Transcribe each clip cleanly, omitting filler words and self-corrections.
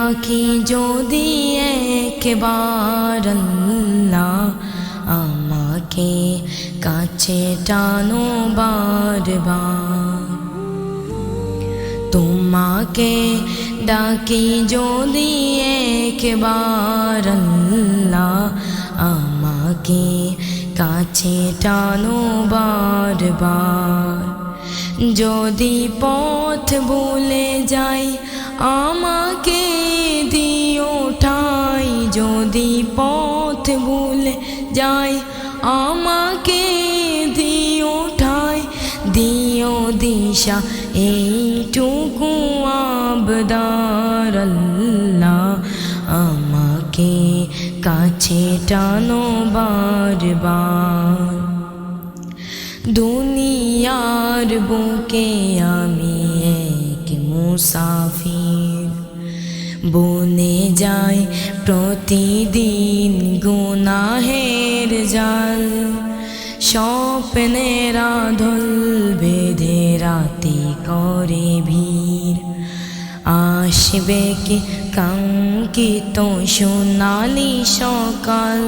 ডাকি যদি একবার আল্লাহ আমাকে কাছে টানো বারবার। তোমাকে ডাকি যদি একবার আল্লাহ আমাকে কাছে টানো বারবার। যদি পথ ভুলে যাই আমাকে দিও ঠাই, যদি পথ ভুলে যাই আমাকে দিও ঠাই। দিও দিশা এইটুকু আবদার আল্লাহ আমাকে কাছে টানো বারবার। দুনিয়ার বুকে আমি এক মুসাফির, বনে যাই প্রতিদিন গুনাহের জাল। স্বপ্নের আঁধল বেঁধে রাতে করে ভিড়, আসবে কি কাঙ্ক্ষিত সোনালি সকাল।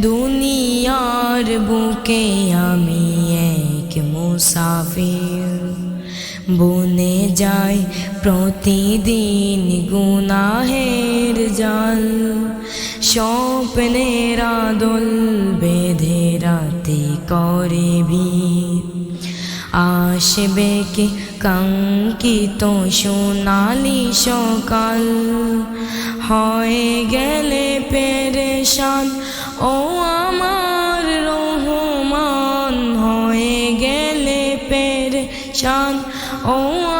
দুনিয়ার বুকে আমি এক মুসাফির, বনে যাই প্রতিদিন গুনাহের জাল। স্বপ্নের আঁধল বেঁধে রাতে করে ভিড়, আসবে কি কাঙ্ক্ষিত সোনালি সকাল। হয়ে গেলে পেরেশান ও আমার রহমান, হয়ে গেলে পেরেশান ও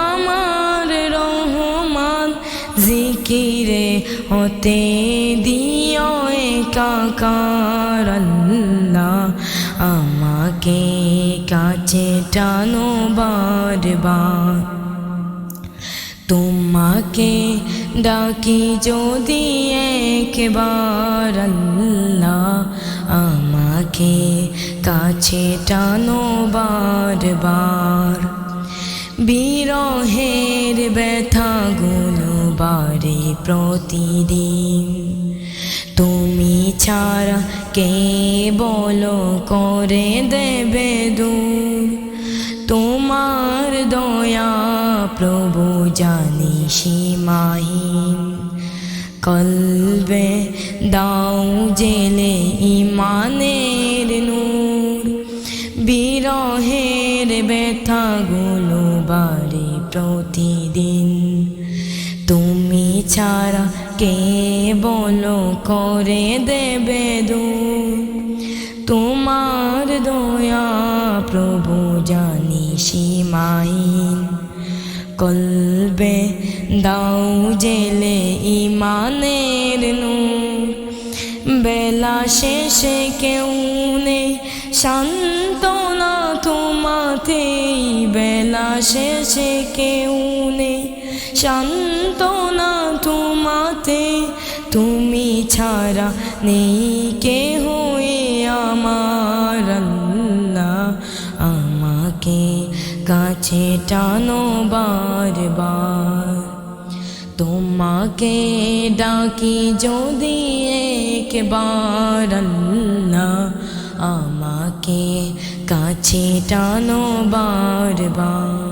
আমার রহমান। জিকিরে হতে দিও একাকার আল্লাহ আমাকে কাছে টানো বারবার। তোমাকে ডাকি যদি একবার আল্লাহ আমাকে কাছে টানো বারবার। বিরহের ব্যথাগুলো বাড়ে প্রতিদিন, তুমি ছাড়া কে বলো করে দেবে দূর। তোমার দয়া প্রভু জানি সীমাহীন, কলবে দাও জেলে ইমানের নূর। বিরহের ব্যথাগুলো বাড়ে প্রতিদিন, তুমি ছাড়া কে বলো করে দেবে দূর। তোমার দয়া প্রভু জানি সীমাহীন, কলবে দাও জেলে ইমানের নূর। বেলা শেষে কেউ নেই সান্ত্বনা তোমাতেই, বেলা শেষে কেউ নেই সান্ত্বনা তোমাতে। তুমি ছাড়া নেই কেহ আমার আল্লাহ আমাকে কাছে টানো বারবার। তোমাকে ডাকি যদি একবার আল্লাহ আমাকে কাছে টানো বারবার।